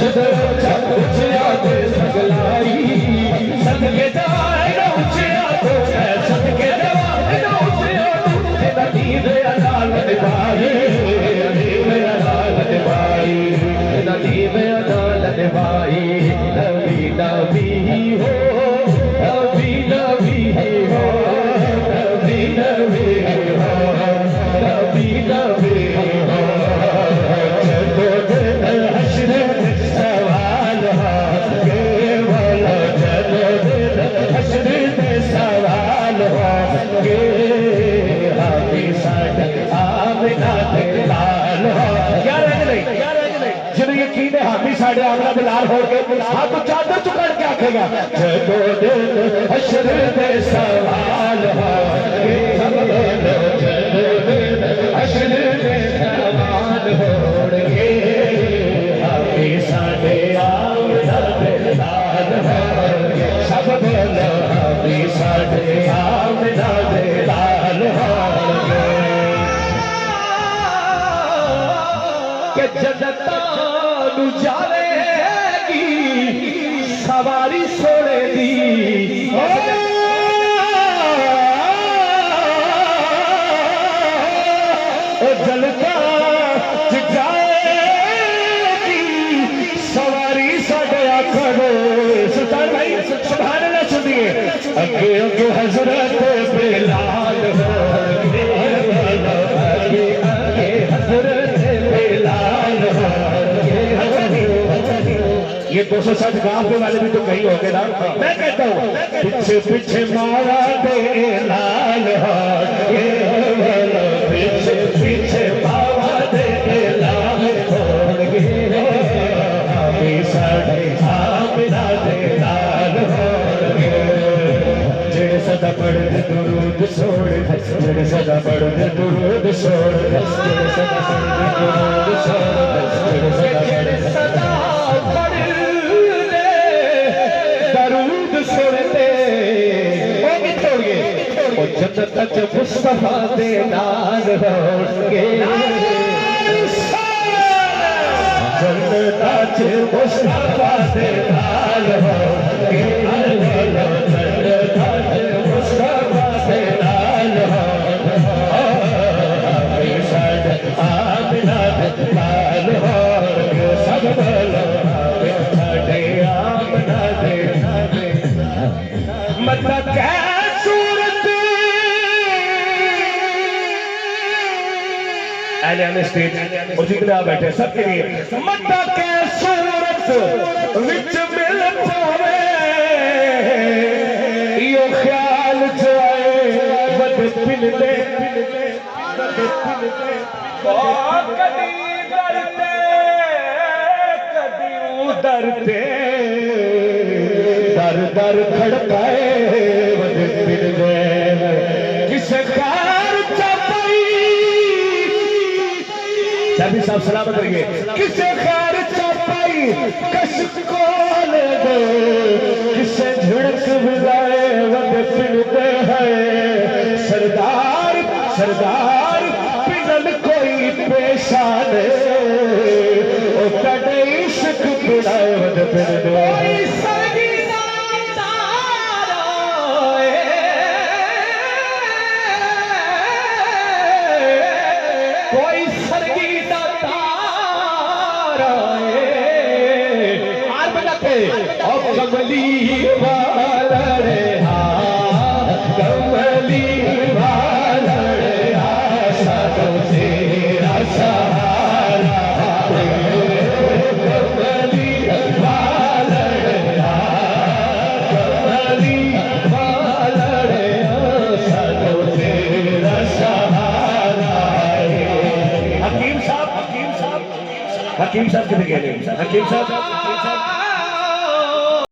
मुझसे उचिया दे सगलाई सदके जाए ना उचिया तो मैं सदके जाए ना उचिया तेरा दीद अदालत भाई दीद अदालत भाई तेरा दीद अदालत भाई नबी नबी हो नबी नबी हो नबी नबी हो नबी नबी हो साढ़े आमला बिलाल हो के हाथ चादर चुकड़ के आखेगा जदो दिन हश्र दे सवाल हो हश्र दे सवाल होणगे हाथी साढ़े आमला बिलाल होणगे सब बोलो हाथी साढ़े आमला बिलाल होणगे के जन्नत जावेगी सवारी सोने दी जलका जाएगी सवारी साढ़े आखर सुल्तान भाई सुभान अल्लाह सुनिए अगे अगे हजरत बिलाल होंगे अगे अगे हजरत बिलाल ये 260 गांव के वाले भी तो कहीं होंगे ना मैं कहता हूँ पीछे पीछे मारा दे लाल पीछे पीछे मारा दे लाल होंगे साढ़े आमना दे लाल होंगे जेड़े सदा पढ़ते दुरूद छोड़ जेड़े सदा पढ़ते दुरूद छोड़ जेड़े सदा पढ़ते दुरूद छोड़ जेड़े सदा जन्नत मुस्तफा दे नाल होंगे जन्नत मुस्तफा दे नाल होंगे जन्नत मुस्तफा दे नाल होंगे साढ़े आमना दे नाल होंगे सब बोलो साढ़े आमना दे मतलब स्टेज और जितने आप बैठे सबके लिए मत्ता के सूरत विच मिल पावे यो ख्याल जाए वद पिन दे कदी डरते कदी उधरते दर दर खड़काए वद पिन दे किसे साहब सलामत रहिए किसे खैर चापाई कश को ले दे किसे झड़क बुलाए वद पिनते हैं सरदार सरदार पिनल कोई पेशान ओ कड़े इश्क बुलाए वद पिनते कमली वाला रे कमली वाला रे साधो तेरा सहारा कमली वाला रे कमली वाला रे साधो तेरा सहारा हकीम साहब कितने कह रहे हैं हकीम साहब